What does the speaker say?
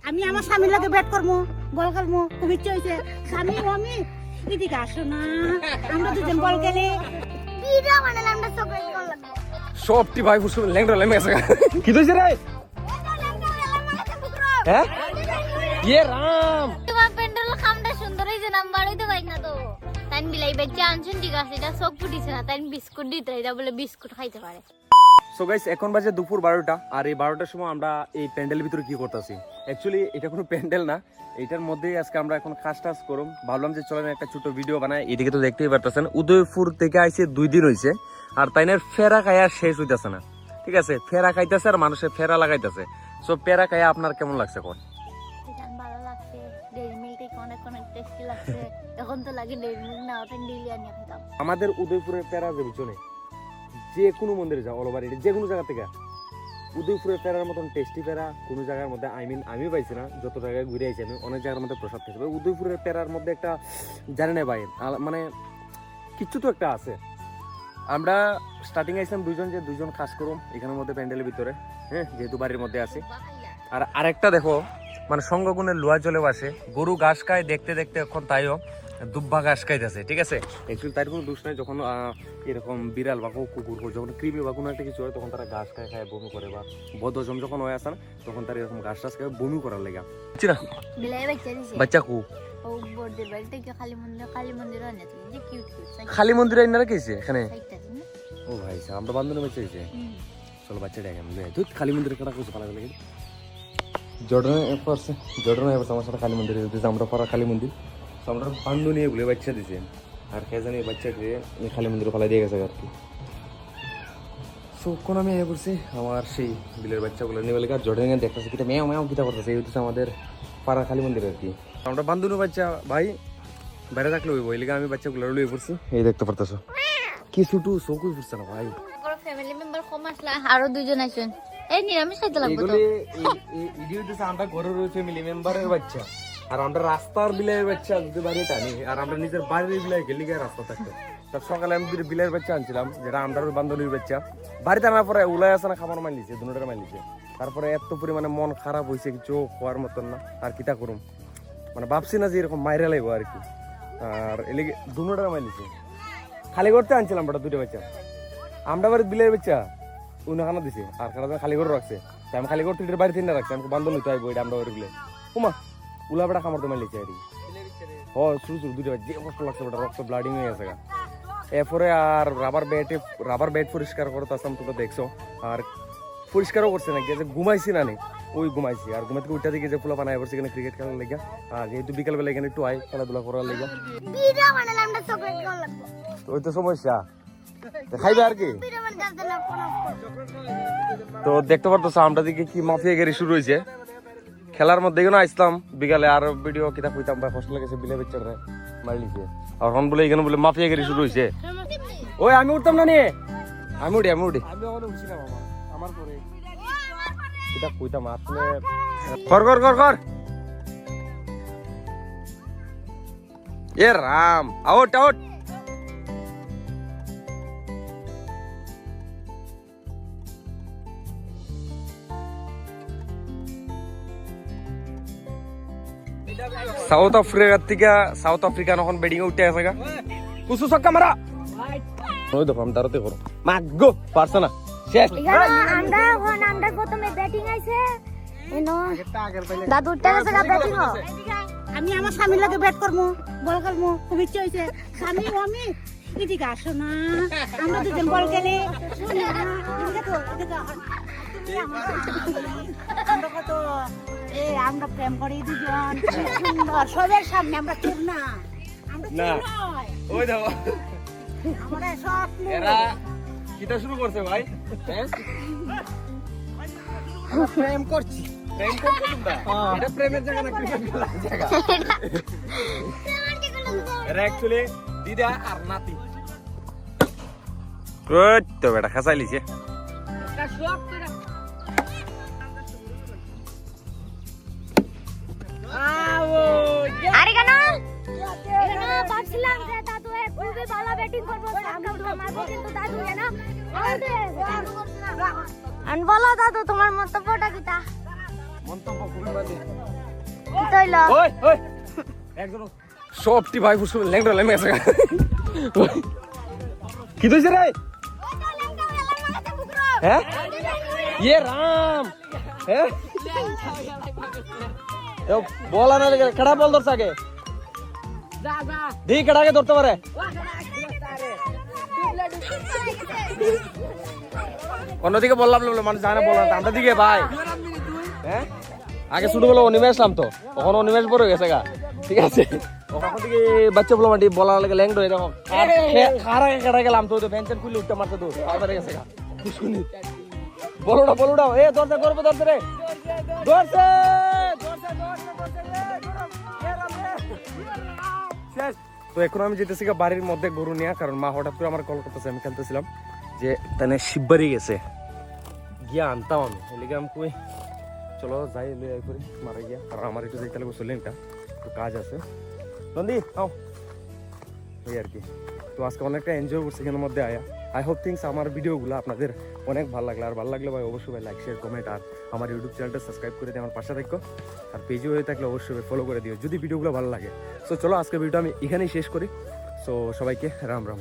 আমি আমার স্বামীর লগে ব্যাট করবো, বল খেলবো, খুব ইচ্ছে হয়েছে। স্বামী আমি এদিকে আসো না, আমরা দুজন বল খেলে ভিডিও বানালাম না, চকলেট কোন লাগবে সবটি ভাই ফুসু ল্যাংড়া লেমে গেছে কি হইছে রে হ্যাঁ ইয়ে রাম তোমার প্যান্ডেল খামটা সুন্দর হইছে না, বাড়াইতে পারি না তো। তাই বিলাই বেচে আনছেন, ঠিক আছে, এটা চোখ ফুটিছে না, তাই বিস্কুট দিতে, এটা বলে বিস্কুট খাইতে পারে। সো গাইস এখন বাজে দুপুর 12টা, আর এই 12টার সময় আমরা এই প্যান্ডেলের ভিতরে কি করতেছি। অ্যাকচুয়ালি এটা কোনো প্যান্ডেল না, এটার মধ্যেই আজকে আমরা এখন কাজ টাজ করুম। ভাবলাম যে চলেন একটা ছোট ভিডিও বানাই। এদিকে তো দেখতেই পারতেছেন উদয়পুর থেকে আইছে 2 দিন হয়েছে, আর তাইনের ফেরা খাইয়া শেষ হইতেছে না। ঠিক আছে, ফেরা খাইতেছে আর মানুষের ফেরা লাগাইতেছে। সো ফেরা খাইয়া আপনার কেমন লাগছে কোন? এটা ভালো লাগছে, ডেইরি মিল্ক অনেক অনেক টেস্টি লাগছে। এখন তো লাগে ডেইরি মিল্ক না, ওটা ডেইলি আনিয়ে খেতাম। আমাদের উদয়পুরের ফেরা যে পিছনে যে কোনো মন্দিরে যাও, অল ওভার ইন্ডিয়া যে কোনো জায়গা থেকে উদয়পুরের ফেরার মতন টেস্টি ফেরা কোনো জায়গার মধ্যে আমিও পাইছি না। যত জায়গায় ঘুরে আইছি আমি, অনেক জায়গার মধ্যে প্রসাদ খেয়েছি। উদয়পুরের ফেরার মধ্যে একটা জানি না ভাই, মানে কিছু তো একটা আছে। আমরা স্টার্টিং আইছিলাম দুইজন কাজ করুম এখানের মধ্যে প্যান্ডেলের ভিতরে, হ্যাঁ, যেহেতু বাড়ির মধ্যে আছি। আর আরেকটা দেখো, মানে সঙ্গগুণের লোয়া চলে আসে, গরু ঘাস খায় দেখতে দেখতে এখন তাইও দুব্বা ঘাস খাইতেছে। ঠিক আছে, অ্যাকচুয়ালি তার কোনো দোষ নাই। যখন এরকম বিড়াল বা কুকুর যখন কৃমি বা কোনো একটা কিছু হয়, তখন তারা ঘাস খায় খায় বমি করে, বা বদহজম যখন হয়ে আসে না, তখন তারা এরকম ঘাস টাস খায় বমি করার লেগে। বুঝছি না বিলাই বাচ্চা দিছে, বাচ্চা কু ও বড়দের বাড়িতে গিয়ে কালী মন্দির আনে, যে কিউট কিউট খালি মন্দিরে আইনারা কেছে এখানে। সাইডটা আছে না? ও ভাই আমরা বান্ধবী বাচ্চা হয়েছে, চলো বাচ্চা ডেকে আমি দুধ খালি মন্দিরে কাটা করছে পালা লাগে। জর্ডান পড়ছে আমার সাথে কালী মন্দিরে যেতেছে, আমরা পড়া কালী মন্দির। তো আমরা বান্ধব নিয়ে বলে বাচ্চা দিছে, আর কে জানি বাচ্চা দিয়ে কালী মন্দিরে পালা দিয়ে গেছে আর কি। কোন আমি এ করছি আমার সেই বিলের বাচ্চাগুলো নিয়ে বলে, আর জর্ডান দেখতেছে কিটা মেয়াও মেয়াও কিটা করতেছে। এই হচ্ছে আমাদের পাড়া কালী মন্দির আর কি। আমরা বান্ধবী বাচ্চা ভাই বাইরে থাকলে ওই বই লেগে আমি বাচ্চাগুলো লুয়ে পড়ছি। এই দেখতে পারতেছো কি ছুটু চোখই ফুটছে না ভাই। বড় ফ্যামিলি মেম্বার কম আসলা, আরো দুইজন আইছেন। এই নিরামিষ খাইতে লাগবে তো। এগুলি হচ্ছে আমরা ঘরের ফ্যামিলি মেম্বারের বাচ্চা, আর আমরা রাস্তার বিলের বাচ্চা যদি বাড়ি টানি, আর আমরা নিজের বাড়ির বিলাই গেলি গিয়ে রাস্তা থাকতে। তার সকালে আমি দুটো বিলের বাচ্চা আনছিলাম, যেটা আমরা বান্ধবীর বাচ্চা। বাড়িতে আনার পরে উলাই আসে না, খাবার মাইলিছে, দুটার মাইলিছে। তারপরে এত পরিমাণে মন খারাপ হয়েছে, কিছু হওয়ার মতন না। আর কিতা করুম, মানে ভাবছি না যে এরকম মাইরা লাগবো আর কি। আর এলিগে দুটার মাইলিছে, খালি করতে আনছিলাম বড় দুটো বাচ্চা। আমরা বাড়ির বিলের বাচ্চা উনাখানা দিছে, আর খানা খালি করে রাখছে। আমি খালি করে তিনটার বাড়ি তিনটা রাখছি, আমাকে বান্ধব নিতে হয় বইটা আমরা বিলে। উমা উলা বেড়া খামার তো মাইলিছে আর কি। হ শুরু দুটো যে কষ্ট লাগছে, ওটা রক্ত ব্লাডিং হয়ে গেছে। এরপরে আর রাবার ব্যাট পরিষ্কার করতে আসলাম, তোমরা দেখছো। আর পরিষ্কারও করছে না, যে ঘুমাইছি না নি ওই ঘুমাইছি। আর ঘুমাতে উঠা দিকে যে ফুলা বানায় পড়ছে এখানে ক্রিকেট খেলার লেগে। আর যেহেতু বিকালবেলা এখানে একটু আয় খেলাধুলা করার লেগে, ভিডিও বানালাম না, চকলেট কোন লাগবে ওই তো সমস্যা। খাইবে আর কি। ভিডিও বানাতে না কোন। তো দেখতে পারতো আমরা দিকে কি মাফিয়া গেরি শুরু হয়েছে খেলার মধ্যে। এখানে আসলাম বিকালে, আর ভিডিও কিতা কইতাম ভাই, কষ্ট লেগেছে বিলে বেচারে মারলিছে। আর হন বলে এখানে বলে মাফিয়া গেরি শুরু হয়েছে। ওই আমি উঠতাম না নিয়ে, আমি উঠি উঠছি না বাবা, আমার পরে কিতা কইতাম আসলে কর এ রাম আউট সাউথ আফ্রিকা এখন বেডিং উঠে আছে গা কুসু ছক্কা মারা। ওই দেখো আমি দাঁড়াতে করো মা গো পারছ না শেষ। আমরা প্রথমে ব্যাটিং আইছে, দাদু উঠতে গেছে ব্যাটিং। আমি আমার স্বামীর লগে ব্যাট করবো, বল খেলবো, খুব ইচ্ছে হয়েছে। স্বামী আমি এদিকে আসো না, আমরা দুজন বল খেলে আমরা প্রেম করি দুজন, সুন্দর সবের সামনে। আমরা কেউ না, না ওই দেখো আমরা সব এরা কিটা শুরু করছে ভাই, প্রেম করছি তোমরা। এটা প্রেমের জায়গা না, ক্রিকেট খেলার জায়গা। এরা অ্যাকচুয়ালি দিদা আর নাতি। গুড তো বেটা খাসাই লিছে। আরে কেন ভাবছিলাম যে দাদু খুবই ভালো ব্যাটিং করবো, মারবো, কিন্তু দাদু না বলো দাদু তোমার মন্তব্যটা কিটা? মন্তব্য খুবই বাজে। তৈল ওই ওই একজন সবটি ভাই ফুসু ল্যাংড়া লেমে গেছে কি দইছে রে হ্যাঁ ये राम है तो बोला ना कड़ा बोल दो सागे दी कड़ा के धरते पारे অন্যদিকে বললাম মানুষ জানে বললাম আমরা দিকে ভাই হ্যাঁ আগে শুরু হলো অনিমেষ নাম তো তখন অনিমেষ পড়ে গেছে গা ঠিক আছে ওখান থেকে বাচ্চা বললাম মাটি বলার লাগে ল্যাংড হয়ে যাবো খারা কেটে গেলাম তো ফ্যানশন খুলে উঠতে মারতে তো তাড়াতাড়ি গেছে গা শুনি বলোটা এ দরজা করবো দরজা রে দরজা তো এখন আমি যেতেছি বাড়ির মধ্যে গরু নিয়ে কারণ মা হঠাৎ করে আমার কল করতেছে আমি খেলতেছিলাম যে তানে শিববাড়ি গেছে গিয়া আনতাম আমি এলিগে আমি কই চলো যাই লই আই করি মারা গিয়া কারণ আমার একটু যাইতে লাগবে চললেন একটু কাজ আছে নন্দী আও এই আর কি তো আজকে অনেকটা এনজয় করছি এখানের মধ্যে আয়া আই হোপ থিংস আমার ভিডিওগুলো আপনাদের অনেক ভালো লাগলো আর ভালো লাগলে ভাই অবশ্যই ভাই লাইক শেয়ার কমেন্ট আর আমার ইউটিউব চ্যানেলটা সাবস্ক্রাইব করে দিয়ে আমার পাশে থাকো আর পেজে হয়ে থাকলে অবশ্যই ফলো করে দিও যদি ভিডিওগুলো ভালো লাগে সো চলো আজকে ভিডিওটা আমি এখানেই শেষ করি সো সবাইকে রাম রাম